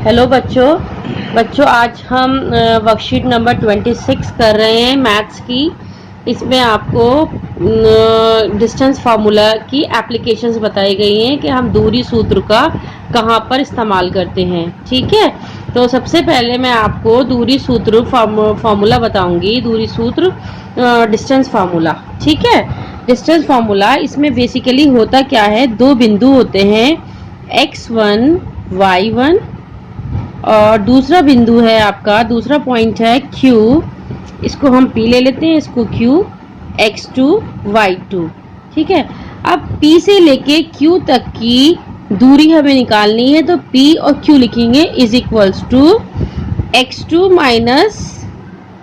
Hello बच्चों आज हम वर्कशीट नंबर 26 कर रहे हैं मैथ्स की। इसमें आपको डिस्टेंस फार्मूला की एप्लीकेशंस बताई गई हैं कि हम दूरी सूत्र का कहाँ पर इस्तेमाल करते हैं। ठीक है, तो सबसे पहले मैं आपको दूरी सूत्र फार्मूला बताऊंगी। दूरी सूत्र डिस्टेंस फार्मूला। ठीक है, डिस्टेंस फार्मूला इसमें बेसिकली होता क्या है, दो बिंदु होते हैं x1 y1 और दूसरा बिंदु है आपका, दूसरा पॉइंट है Q, इसको हम P ले लेते हैं, इसको Q, x2 y2। ठीक है, अब P से लेके Q तक की दूरी हमें निकालनी है, तो P और Q लिखेंगे is equals to x2 minus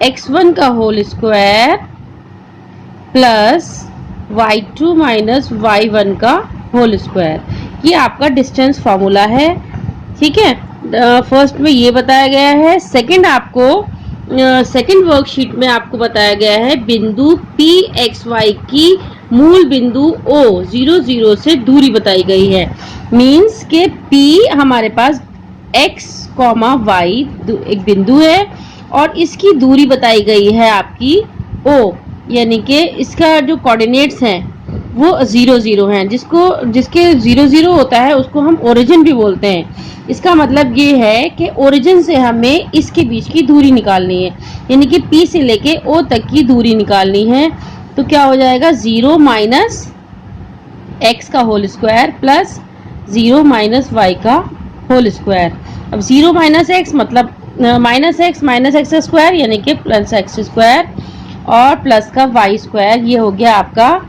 x1 का whole square plus y2 minus y1 का होल स्क्वायर। ये आपका डिस्टेंस फार्मूला है। ठीक है, फर्स्ट में ये बताया गया है। सेकंड आपको सेकंड वर्कशीट में आपको बताया गया है बिंदु P x y की मूल बिंदु O 0 0 से दूरी बताई गई है। मीन्स के P हमारे पास x y एक बिंदु है और इसकी दूरी बताई गई है आपकी O, यानी कि इसका जो कोऑर्डिनेट्स हैं वो 0 0 हैं। जिसके 0 0 होता है उसको हम ओरिजिन भी बोलते हैं। इसका मतलब ये है कि ओरिजिन से हमें इसके बीच की दूरी निकालनी है, यानी कि P से लेके O तक की दूरी निकालनी है। तो क्या हो जाएगा, 0 माइनस x का whole square plus 0 minus y का होल स्क्वायर। अब 0 माइनस x मतलब माइनस एक्स स्क्वायर यानी कि प्लस एक्स स्क्वायर और प्लस का y स्क्वायर। ये हो गया आपका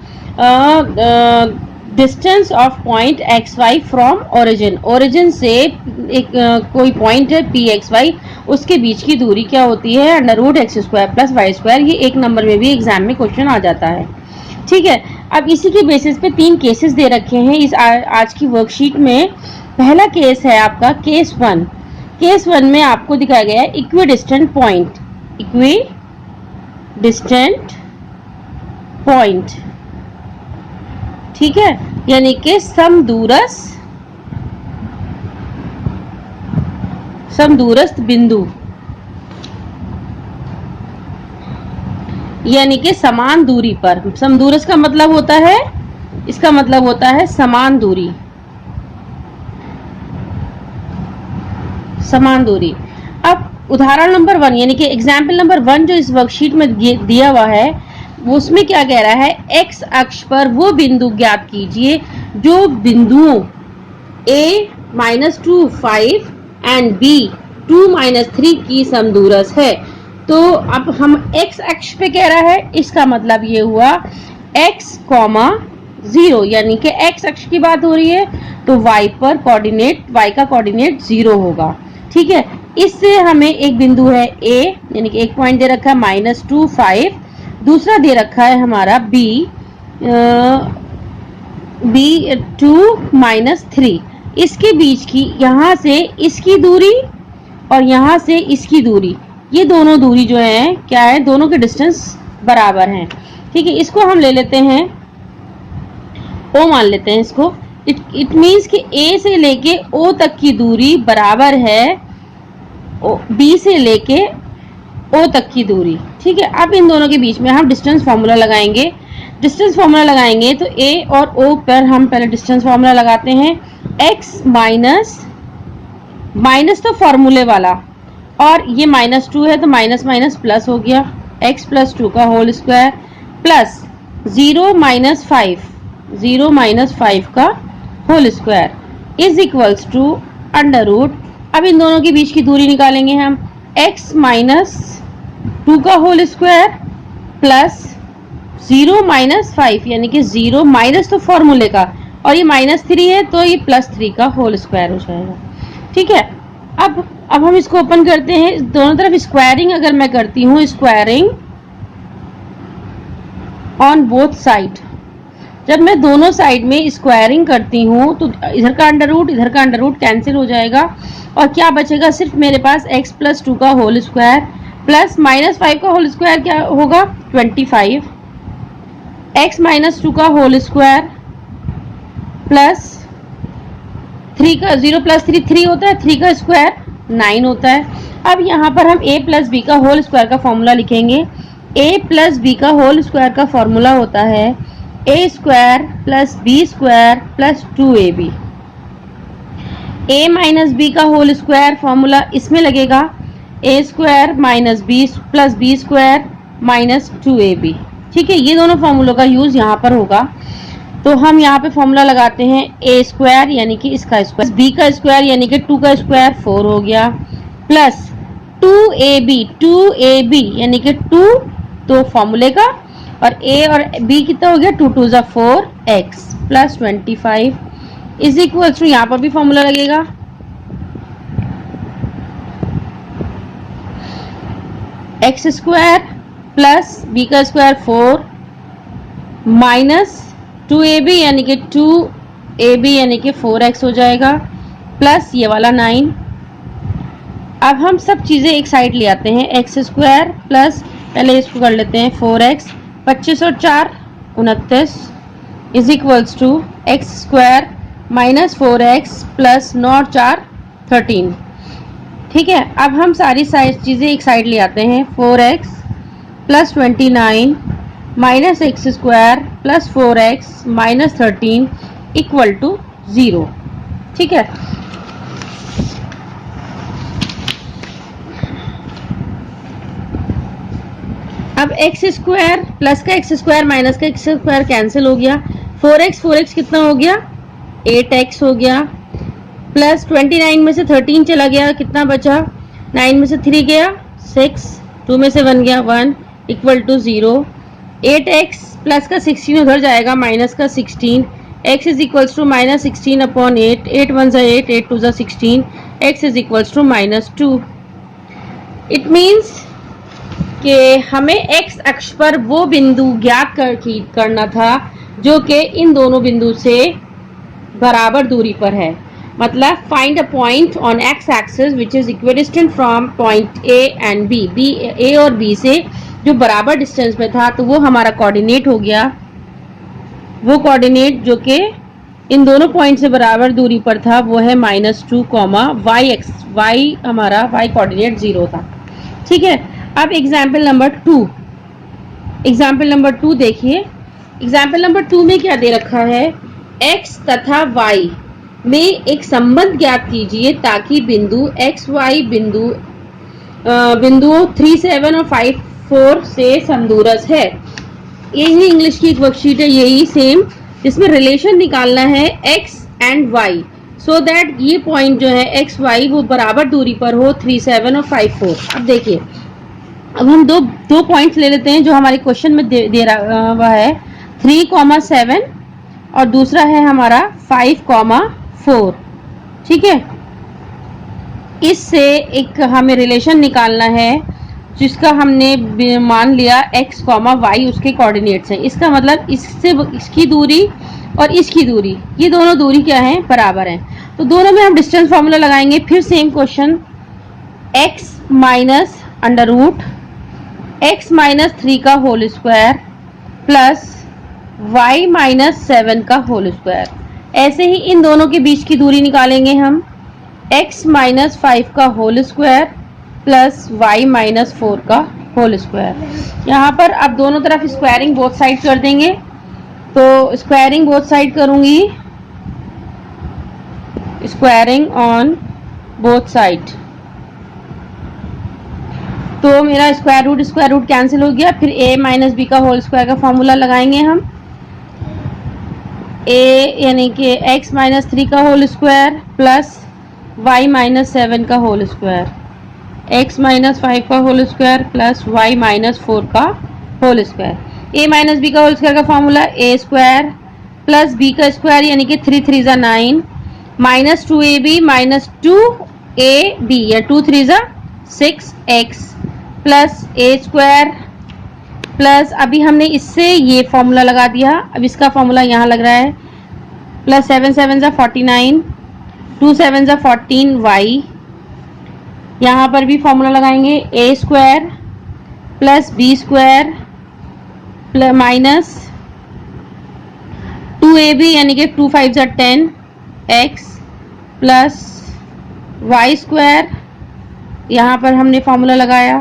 distance of point x y from origin. Origin से एक कोई पॉइंट है पी एक्स वाई, उसके बीच की दूरी क्या होती है, under root x square plus y square. ये एक नंबर में भी एग्जाम में क्वेश्चन आ जाता है। ठीक है, अब इसी के बेसिस पे 3 केसेस दे रखे हैं इस आज की वर्कशीट में। पहला केस है आपका केस 1। केस 1 में आपको दिखाया गया है equi distant point. Equi distant point, ठीक है, यानी कि समदूरस्थ बिंदु, यानी कि समान दूरी पर। समदूरस्थ का मतलब होता है, इसका मतलब होता है समान दूरी, समान दूरी। अब उदाहरण नंबर 1 यानी कि एग्जाम्पल नंबर 1 जो इस वर्कशीट में दिया हुआ है, उसमें क्या कह रहा है, x अक्ष पर वो बिंदु ज्ञात कीजिए जो बिंदुओं a -2 5 एंड b 2 -3 की समदूरस्थ है। तो अब हम x अक्ष पे कह रहा है, इसका मतलब ये हुआ x, 0, यानी कि x अक्ष की बात हो रही है तो y पर कोऑर्डिनेट, y का कोऑर्डिनेट 0 होगा। ठीक है, इससे हमें एक बिंदु है a, यानी कि एक पॉइंट दे रखा है -2 5, दूसरा दे रखा है हमारा b 2 -3। इसके बीच की, यहां से इसकी दूरी और यहां से इसकी दूरी, ये दोनों दूरी जो है क्या है, दोनों के डिस्टेंस बराबर हैं। ठीक है, इसको हम ले लेते हैं O मान लेते हैं इसको। इट मीन्स कि A से लेके O तक की दूरी बराबर है B से लेके O तक की दूरी। ठीक है, अब इन दोनों के बीच में हम डिस्टेंस फार्मूला लगाएंगे। डिस्टेंस फार्मूला लगाएंगे तो A और O पर हम पहले डिस्टेंस फार्मूला लगाते हैं। x माइनस तो फार्मूले वाला, और ये -2 है तो माइनस माइनस प्लस हो गया, x + 2 का होल स्क्वायर प्लस 0 -5 का whole square is equals to under root. अब इन दोनों के बीच की दूरी निकालेंगे हम, x -2 का होल स्क्वायर प्लस 0 -5 यानी कि 0 माइनस तो फॉर्मूले का, और ये -3 है तो ये +3 का होल स्क्वायर हो जाएगा। ठीक है, अब हम इसको ओपन करते हैं। दोनों तरफ स्क्वायरिंग अगर मैं करती हूँ, स्क्वायरिंग ऑन बोथ साइड, जब मैं दोनों साइड में स्क्वायरिंग करती हूँ तो इधर का अंडर रूट कैंसिल हो जाएगा और क्या बचेगा, सिर्फ मेरे पास x + 2 का होल स्क्वायर प्लस -5 का होल स्क्वायर क्या होगा, 25, x -2 का होल स्क्वायर प्लस 3 का 0 + 3 3 होता है, 3 का स्क्वायर 9 होता है। अब यहाँ पर हम a प्लस बी का होल स्क्वायर का फॉर्मूला लिखेंगे। a प्लस बी का होल स्क्वायर का फॉर्मूला होता है a square plus b square plus 2ab। a minus b का होल स्क्वायर फॉर्मूला इसमें लगेगा a square minus b plus b square minus 2ab। ठीक है, ये दोनों फॉर्मूलों का यूज यहाँ पर होगा। तो हम यहाँ पे फॉर्मूला लगाते हैं a स्क्वायर यानी कि इसका स्क्वायर, b का स्क्वायर यानी कि 2 का स्क्वायर 4 हो गया, प्लस 2ab यानी कि 2 तो फॉर्मूले का, और a और b कितना हो गया 2 2 ज़ा 4x plus 25 is equal to, यहाँ पर भी फॉर्मूला लगेगा x स्क्वायर प्लस b का स्क्वायर 4 माइनस 2ab यानी कि 2ab यानी कि 4x हो जाएगा, प्लस ये वाला 9। अब हम सब चीज़ें एक साइड ले आते हैं, एक्स स्क्वायर प्लस, पहले इसको कर लेते हैं 4x, 25 और 4 29 is equals to x square minus 4x plus 9 और 4 13। ठीक है, अब हम सारी चीज़ें एक साइड ले आते हैं, 4x plus 29 minus x square plus 4x minus 13 equal to 0। ठीक है, अब एक्स स्क्वायर प्लस का एक्स स्क्वायर माइनस का एक्स स्क्वायर कैंसिल हो गया, 4x कितना हो गया 8x हो गया, प्लस 29 में से 13 चला गया, कितना बचा 9 में से 3 गया 6, 2 में से 1 गया 1 इक्वल टू 0। 8x प्लस का 16 उधर जाएगा, माइनस का 16, x is equals to minus 16 upon 8, 8 1 ज़ा 8, 8 2 ज़ा 16, x is equals to minus 2। It means कि हमें x अक्ष पर वो बिंदु ज्ञात करना था जो कि इन दोनों बिंदु से बराबर दूरी पर है। मतलब find a point on x axis which is equidistant from point a and b, a और b से जो बराबर डिस्टेंस पे था, तो वो हमारा कोऑर्डिनेट हो गया, वो कोऑर्डिनेट जो कि इन दोनों पॉइंट से बराबर दूरी पर था वो है -2, y हमारा y कोऑर्डिनेट 0 था। ठीक है, अब एग्जाम्पल नंबर 2 देखिए। एग्जाम्पल नंबर 2 में क्या दे रखा है, x तथा y में एक संबंध ज्ञात कीजिए ताकि बिंदु xy बिंदुओं 3 7 और 5 4 से समदूरस है। यही इंग्लिश की एक वर्कशीट है, यही सेम, जिसमें रिलेशन निकालना है x and y so that ये पॉइंट जो है x y वो बराबर दूरी पर हो 3 7 और 5 4। अब देखिए, अब हम दो पॉइंट्स ले लेते हैं जो हमारे क्वेश्चन में दे रहा हुआ है, 3,7 और दूसरा है हमारा 5,4। ठीक है, इससे एक हमें रिलेशन निकालना है जिसका हमने मान लिया x, y उसके कोऑर्डिनेट्स हैं। इसका मतलब इससे इसकी दूरी और इसकी दूरी, ये दोनों दूरी क्या है बराबर हैं, तो दोनों में हम डिस्टेंस फार्मूला लगाएंगे। फिर same question, x minus under root x minus 3 का whole square plus y minus 7 का होल स्क्वायर। ऐसे ही इन दोनों के बीच की दूरी निकालेंगे हम, x माइनस 5 का whole square plus y minus 4 का होल स्क्वायर। यहाँ पर अब दोनों तरफ स्क्वायरिंग बोथ साइड कर देंगे, तो स्क्वायरिंग बोथ साइड करूंगी, स्क्वायरिंग ऑन बोथ साइड, तो मेरा स्क्वायर रूट कैंसिल हो गया। फिर a माइनस बी का होल स्क्वायर का फॉर्मूला लगाएंगे हम, a यानी कि x माइनस 3 का whole square plus y minus 7 का होल स्क्वायर, x माइनस 5 का whole square plus y minus 4 का whole square. a minus b का होल स्क्वायर का formula a square plus b का स्क्वायर यानी कि 3 3 ज़ा 9 माइनस 2ab माइनस 2ab या 2 3 ज़ा 6x plus a square plus, अभी हमने इससे ये फॉर्मूला लगा दिया, अब इसका फॉर्मूला यहाँ लग रहा है, प्लस 7 7 ज़ा 49, 2 7 ज़ा 14y। यहाँ पर भी फॉर्मूला लगाएंगे, a square plus b square plus minus 2ab यानी कि 2 5 ज़ा 10x प्लस y स्क्वायर यहाँ पर हमने फॉर्मूला लगाया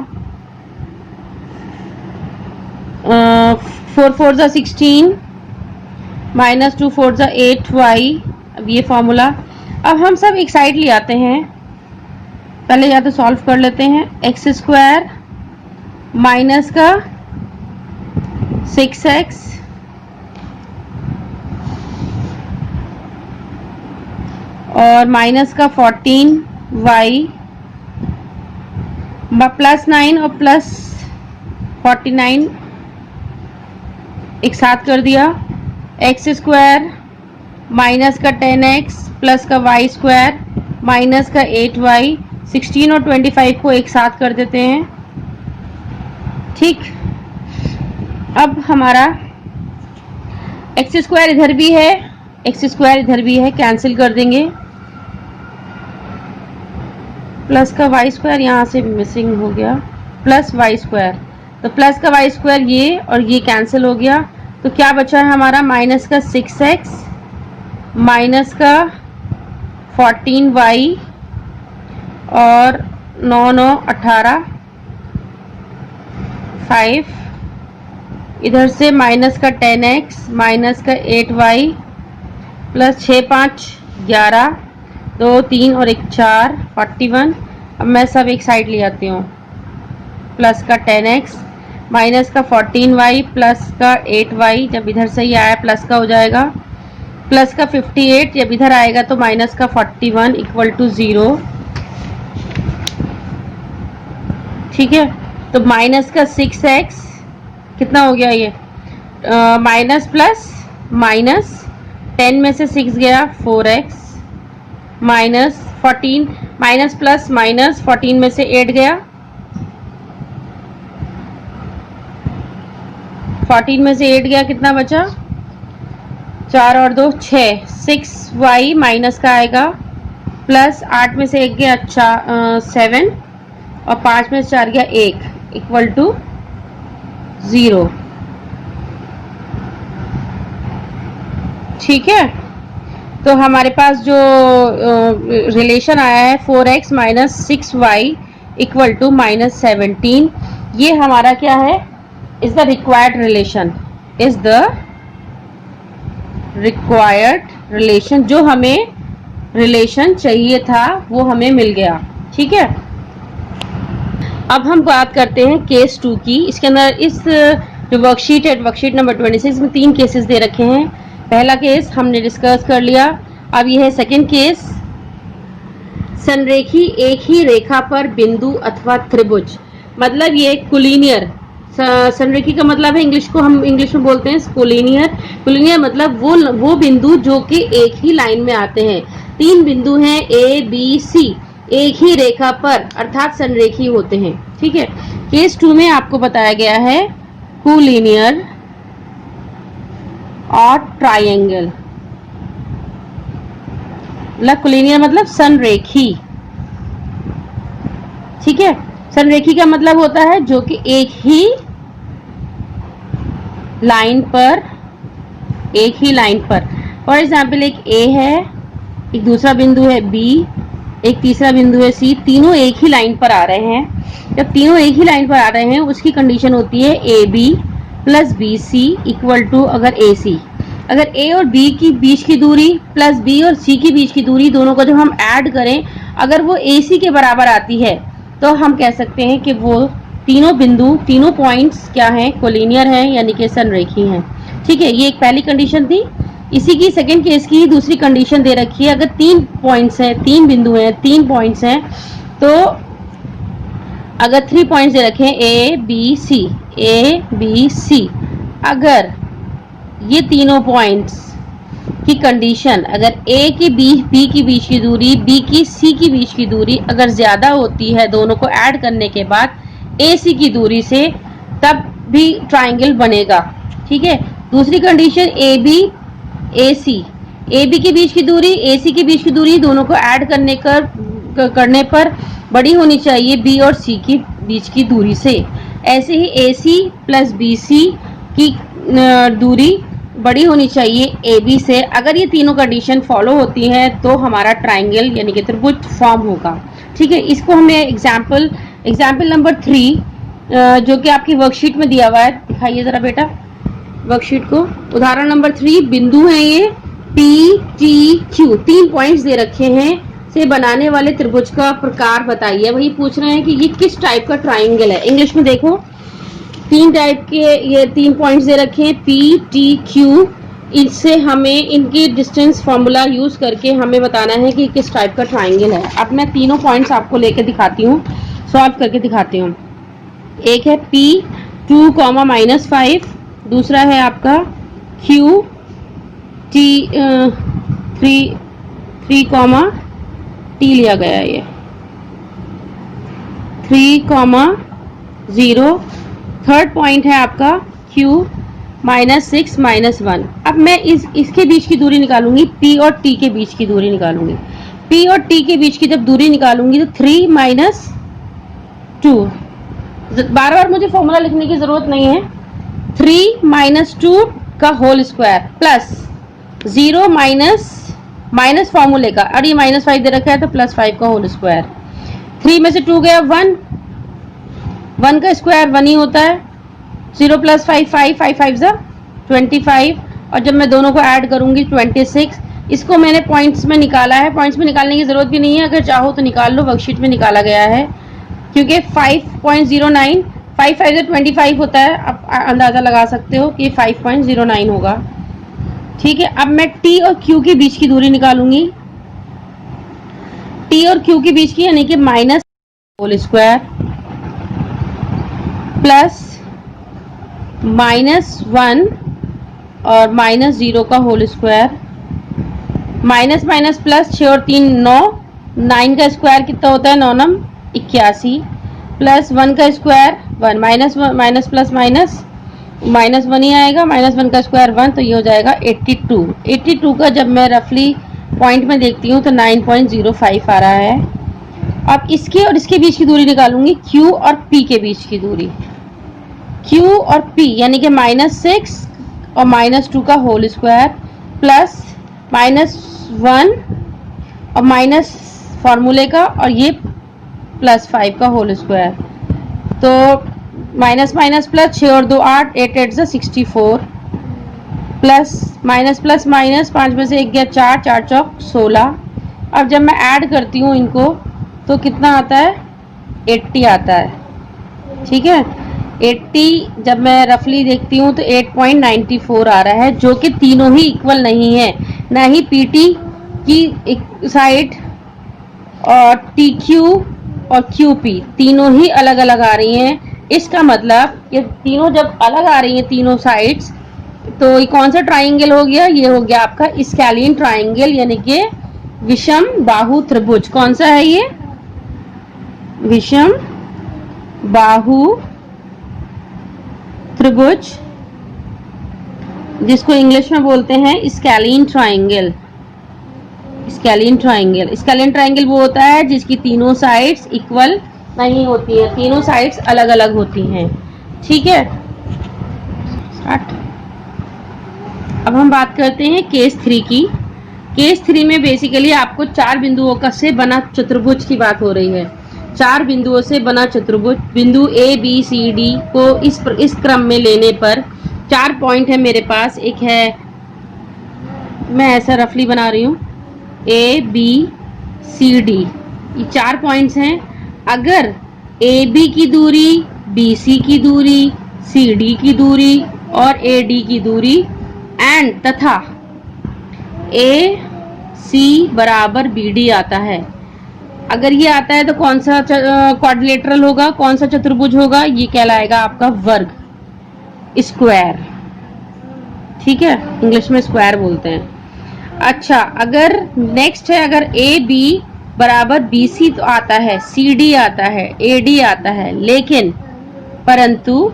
4 4 जा 16 माइनस 2 4 जा 8y। अब ये फॉर्मूला अब हम सब एक साइड ले आते हैं। पहले या तो सॉल्व कर लेते हैं। एक्स स्क्वायर माइनस का 6x और माइनस का 14y प्लस 9 और प्लस 49 एक साथ कर दिया। एक्स स्क्वायर माइनस का 10x प्लस का y स्क्वायर माइनस का 8y 16 और 25 को एक साथ कर देते हैं। ठीक, अब हमारा एक्स स्क्वायर इधर भी है, एक्स स्क्वायर इधर भी है, कैंसिल कर देंगे। प्लस का वाई स्क्वायर यहाँ से मिसिंग हो गया, प्लस वाई स्क्वायर, तो प्लस का वाई स्क्वायर ये और ये कैंसिल हो गया। तो क्या बचा है हमारा माइनस का 6x माइनस का 14y और 9 9 18 5, इधर से माइनस का 10x माइनस का 8y प्लस 6 5 11 2 3 और 1 4 41। अब मैं सब एक साइड ले आती हूँ। प्लस का 10x माइनस का 14y प्लस का 8y, जब इधर से ही आया प्लस का हो जाएगा। प्लस का 58 जब इधर आएगा तो माइनस का 41 इक्वल टू 0। ठीक है, तो माइनस का 6x कितना हो गया ये माइनस प्लस माइनस 10 में से 6 गया 4x minus 14 minus plus minus 14 में से 8 गया, 14 में से 8 गया, कितना बचा 4 और 2 6 6y माइनस का आएगा प्लस 8 में से 1 गया 7 और 5 में से 4 गया 1 इक्वल टू 0। ठीक है, तो हमारे पास जो रिलेशन आया है 4x minus 6y equal to minus 17, ये हमारा क्या है, is the required relation, is the required relation, जो हमें रिलेशन चाहिए था वो हमें मिल गया। ठीक है, अब हम बात करते हैं केस 2 की। इसके अंदर इस जो वर्कशीट है, वर्कशीट नंबर 26 में 3 केसेस दे रखे हैं। पहला केस हमने डिस्कस कर लिया, अब यह है सेकंड केस। संरेखी एक ही रेखा पर बिंदु अथवा त्रिभुज, मतलब ये कोलिनियर, संरेखी का मतलब है हम इंग्लिश में बोलते हैं कोलिनियर। कोलिनियर मतलब वो बिंदु जो कि एक ही लाइन में आते हैं। 3 बिंदु हैं ए बी सी, एक ही रेखा पर अर्थात संरेखी होते हैं। ठीक है, केस 2 में आपको बताया गया है कोलिनियर और ट्रायंगल, मतलब कोलिनियर मतलब संरेखी। ठीक है, संरेखी का मतलब होता है जो कि एक ही लाइन पर, फॉर एग्जाम्पल एक ए है, एक दूसरा बिंदु है बी, एक तीसरा बिंदु है सी, तीनों एक ही लाइन पर आ रहे हैं। जब तीनों एक ही लाइन पर आ रहे हैं उसकी कंडीशन होती है a B plus B C equal to, अगर ए सी, अगर ए और बी की बीच की दूरी प्लस बी और सी की बीच की दूरी दोनों को जब हम ऐड करें, अगर वो ए सी के बराबर आती है तो हम कह सकते हैं कि वो तीनों बिंदु, तीनों पॉइंट्स क्या हैं, कोलिनियर हैं, यानी कि संरेखी हैं। ठीक है, ये एक पहली कंडीशन थी। इसी की सेकंड केस की दूसरी कंडीशन दे रखी है। अगर 3 पॉइंट्स हैं, 3 बिंदु हैं, 3 पॉइंट्स हैं, तो अगर 3 पॉइंट्स दे रखे हैं ए बी सी, अगर ये तीनों पॉइंट्स की कंडीशन, अगर ए की बी की बीच की दूरी, बी की सी की बीच की दूरी अगर ज्यादा होती है दोनों को ऐड करने के बाद ए सी की दूरी से, तब भी ट्राइंगल बनेगा। ठीक है, दूसरी कंडीशन ए बी की बीच की दूरी, ए सी की बीच की दूरी दोनों को ऐड करने पर बड़ी होनी चाहिए बी और सी की बीच की दूरी से। ऐसे ही ए सी प्लस बी सी की दूरी बड़ी होनी चाहिए ए बी से। अगर ये तीनों कंडीशन फॉलो होती हैं तो हमारा ट्राइंगल यानी कि त्रिभुज फॉर्म होगा। ठीक है, इसको हमें एग्जाम्पल नंबर 3 जो कि आपकी वर्कशीट में दिया हुआ है, दिखाइए जरा बेटा वर्कशीट को। उदाहरण नंबर 3 बिंदु है ये पी टी क्यू, 3 पॉइंट्स दे रखे हैं से बनाने वाले त्रिभुज का प्रकार बताइए। वही पूछ रहे हैं कि ये किस टाइप का ट्राइंगल है। इंग्लिश में देखो 3 टाइप के ये 3 पॉइंट्स दे रखे हैं पी टी क्यू। इससे हमें इनकी डिस्टेंस फॉर्मूला यूज करके हमें बताना है कि किस टाइप का ट्राइंगल है। अब मैं तीनों पॉइंट्स आपको लेके दिखाती हूँ, सॉल्व करके दिखाती हूँ। एक है P 2, -5, दूसरा है आपका Q T 3, T लिया गया है ये 3, 0। थर्ड पॉइंट है आपका Q -6, -1। अब मैं इसके बीच की दूरी निकालूंगी, P और T के बीच की दूरी निकालूंगी। P और T के बीच की जब दूरी निकालूंगी तो 3 - 2, बार बार मुझे फॉर्मूला लिखने की जरूरत नहीं है। 3 - 2 का होल स्क्वायर प्लस 0 माइनस फॉर्मूले का, और ये -5 दे रखा है तो +5 का होल स्क्वायर। 3 में से 2 गया 1 का स्क्वायर 1 ही होता है। 0 + 5 5 25, और जब मैं दोनों को ऐड करूंगी 26। इसको मैंने पॉइंट्स में निकाला है, पॉइंट्स में निकालने की जरूरत भी नहीं है, अगर चाहो तो निकाल लो, वर्कशीट में निकाला गया है। क्योंकि 5.09 5 5 25 होता है, आप अंदाजा लगा सकते हो कि 5.09 होगा। ठीक है, अब मैं T और Q के बीच की दूरी निकालूंगी। T और Q के बीच की यानी कि माइनस होल स्क्वायर प्लस -1 और -0 का whole square, minus minus plus 6 और 3 9, 9 का स्क्वायर कितना होता है 9 9 81, प्लस 1 का स्क्वायर 1, माइनस प्लस -1 ही आएगा, -1 का स्क्वायर 1, तो ये हो जाएगा 82। 82 का जब मैं रफली पॉइंट में देखती हूँ तो 9.05 आ रहा है। अब इसके और इसके बीच की दूरी निकालूंगी, Q और P के बीच की दूरी। Q और P यानी कि -6 और -2 का होल स्क्वायर प्लस -1 और माइनस फॉर्मूले का, और ये +5 का होल स्क्वायर। तो माइनस माइनस प्लस 6 और 2 8, 8 8 64, प्लस माइनस प्लस माइनस 5 में से 1 गया 4, 4 चौक 16। अब जब मैं ऐड करती हूँ इनको तो कितना आता है 80 आता है। ठीक है, 80 जब मैं रफली देखती हूँ तो 8.94 आ रहा है, जो कि तीनों ही इक्वल नहीं है, ना ही PT की साइड और TQ और QP तीनों ही अलग अलग आ रही हैं। इसका मतलब ये तीनों जब अलग आ रही हैं तीनों साइड्स, तो ये कौन सा ट्राइंगल हो गया, ये हो गया आपका स्कैलियन ट्राइंगल यानी कि विषम बाहु त्रिभुज। कौन सा है ये, विषम बाहु त्रिभुज, जिसको इंग्लिश में बोलते हैं स्कैलियन ट्राइंगल। स्कैलियन ट्राइंगल वो होता है जिसकी तीनों साइड्स इक्वल नहीं होती है, तीनों साइड्स अलग अलग होती हैं। ठीक है, अब हम बात करते हैं केस 3 की। केस 3 में बेसिकली आपको 4 बिंदुओं का से बना चतुर्भुज की बात हो रही है। 4 बिंदुओं से बना चतुर्भुज, बिंदु A B C D को इस क्रम में लेने पर 4 पॉइंट है मेरे पास। एक है, मैं ऐसा रफली बना रही हूँ, A B C D, ये 4 पॉइंट्स हैं। अगर AB की दूरी, BC की दूरी, CD की दूरी और AD की दूरी एंड तथा AC बराबर BD आता है, अगर ये आता है तो कौन सा क्वाड्रिलेटरल होगा, कौन सा चतुर्भुज होगा, ये कहलाएगा आपका वर्ग, स्क्वायर। ठीक है, इंग्लिश में स्क्वायर बोलते हैं। अच्छा, अगर नेक्स्ट है, अगर AB बराबर BC तो आता है, CD आता है, AD आता है, लेकिन परंतु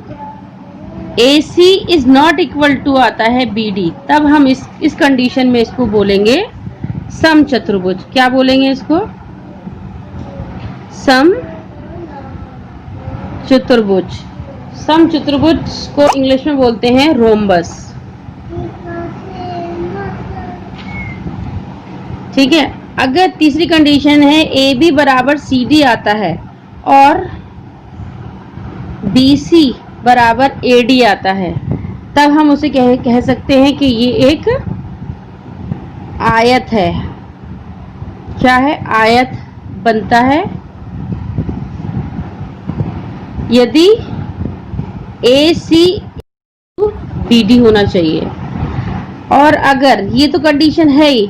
AC is not equal to आता है BD, तब हम इस कंडीशन में इसको बोलेंगे सम चतुर्भुज। क्या बोलेंगे इसको, सम चतुर्भुज। सम चतुर्भुज को इंग्लिश में बोलते हैं रोम्बस। ठीक है, अगर तीसरी कंडीशन है ए बी बराबर सी डी आता है और बी सी बराबर ए डी आता है, तब हम उसे कह सकते हैं कि ये एक आयत है। क्या है? आयत बनता है यदि ए सी बी डी होना चाहिए। और अगर ये तो कंडीशन है ही,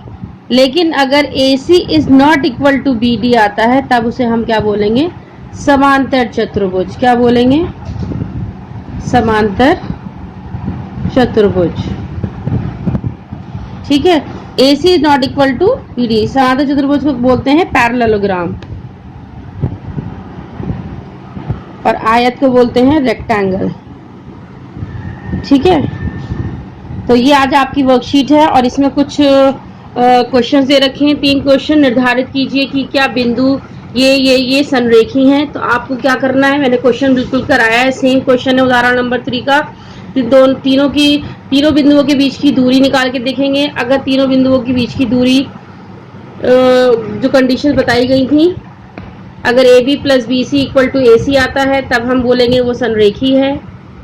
लेकिन अगर ए C is not equal to B D आता है, तब उसे हम क्या बोलेंगे? समांतर चतुर्भुज। क्या बोलेंगे? समांतर चतुर्भुज। ठीक है, A C is not equal to B D, समांतर चतुर्भुज को बोलते हैं पैरेललोग्राम, और आयत को बोलते हैं रेक्टेंगल। ठीक है, तो ये आज आपकी वर्कशीट है और इसमें कुछ क्वेश्चंस दे रखे हैं। 3 क्वेश्चन निर्धारित कीजिए कि क्या बिंदु ये संरेखी हैं। तो आपको क्या करना है, मैंने क्वेश्चन बिल्कुल कराया है, सेम क्वेश्चन है उदाहरण नंबर 3 का। तीनों बिंदुओं के बीच की दूरी निकाल के देखेंगे। अगर तीनों बिंदुओं के बीच की दूरी जो कंडीशन बताई गई थी, अगर A B plus B C equal to A C आता है, तब हम बोलेंगे वो संरेखी है।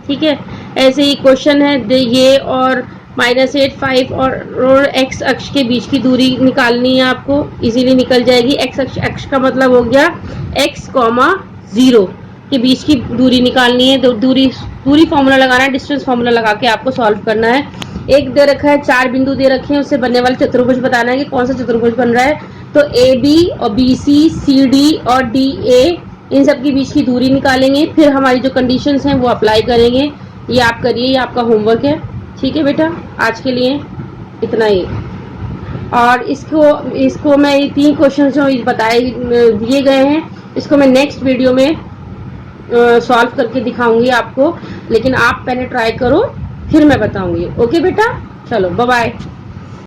ठीक है, ऐसे ही क्वेश्चन है ये और -8, 5 और एक्स अक्ष के बीच की दूरी निकालनी है आपको, इजीली निकल जाएगी। एक्स अक्ष का मतलब हो गया x, 0 के बीच की दूरी निकालनी है। तो दूरी फॉर्मूला लगाना है, डिस्टेंस फॉर्मूला लगा के आपको सॉल्व करना है। एक दे रखा है, 4 बिंदु दे रखे हैं, उससे बनने वाले चतुर्भुज बताना है कि कौन सा चतुर्भुज बन रहा है। तो ए बी और बी सी, सी डी और डी ए, इन सब के बीच की दूरी निकालेंगे। फिर हमारी जो कंडीशंस हैं वो अप्लाई करेंगे। ये आप करिए, ये आपका होमवर्क है। ठीक है बेटा, आज के लिए इतना ही। और इसको मैं 3 क्वेश्चन जो बताए दिए गए हैं, इसको मैं नेक्स्ट वीडियो में सॉल्व करके दिखाऊंगी आपको, लेकिन आप पहले ट्राई करो, फिर मैं बताऊंगी। ओके बेटा, चलो बाय बाय।